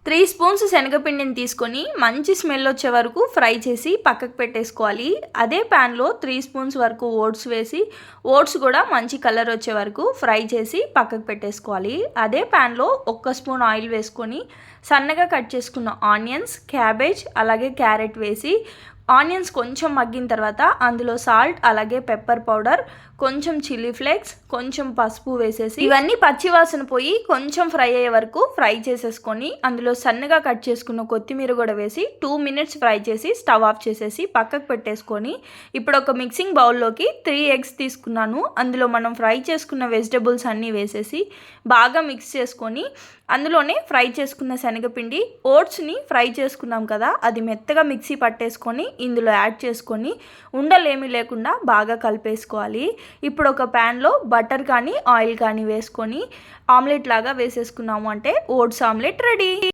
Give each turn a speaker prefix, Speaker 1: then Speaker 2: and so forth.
Speaker 1: 3 spoons శనగపిండిని తీసుకొని మంచి స్మెల్ వచ్చే వరకు ఫ్రై చేసి పక్కకు పెట్టేసుకోవాలి. అదే ప్యాన్లో 3 స్పూన్స్ వరకు ఓట్స్ వేసి ఓట్స్ కూడా మంచి కలర్ వచ్చే వరకు ఫ్రై చేసి పక్కకు పెట్టేసుకోవాలి. అదే ప్యాన్లో 1 స్పూన్ ఆయిల్ వేసుకొని సన్నగా కట్ చేసుకున్న ఆనియన్స్, క్యాబేజ్ అలాగే క్యారెట్ వేసి ఆనియన్స్ కొంచెం మగ్గిన తర్వాత అందులో సాల్ట్ అలాగే పెప్పర్ పౌడర్, కొంచెం చిల్లీ ఫ్లేక్స్, కొంచెం పసుపు వేసేసి ఇవన్నీ పచ్చివాసన పోయి కొంచెం ఫ్రై అయ్యే వరకు ఫ్రై చేసేసుకొని అందులో సన్నగా కట్ చేసుకున్న కొత్తిమీర కూడా వేసి 2 మినిట్స్ ఫ్రై చేసి స్టవ్ ఆఫ్ చేసేసి పక్కకు పెట్టేసుకొని ఇప్పుడు ఒక మిక్సింగ్ బౌల్లోకి 3 ఎగ్స్ తీసుకున్నాను. అందులో మనం ఫ్రై చేసుకున్న వెజిటబుల్స్ అన్నీ వేసేసి బాగా మిక్స్ చేసుకొని అందులోనే ఫ్రై చేసుకున్న శనగపిండి, ఓట్స్ని ఫ్రై చేసుకున్నాం కదా అది మెత్తగా మిక్సీ పట్టేసుకొని ఇందులో యాడ్ చేసుకొని ఉండలేమీ లేకుండా బాగా కలిపేసుకోవాలి. ఇప్పుడు ఒక ప్యాన్లో బటర్ కానీ ఆయిల్ కానీ వేసుకొని ఆమ్లెట్ లాగా వేసేసుకున్నాము అంటే ఓట్స్ ఆమ్లెట్ రెడీ.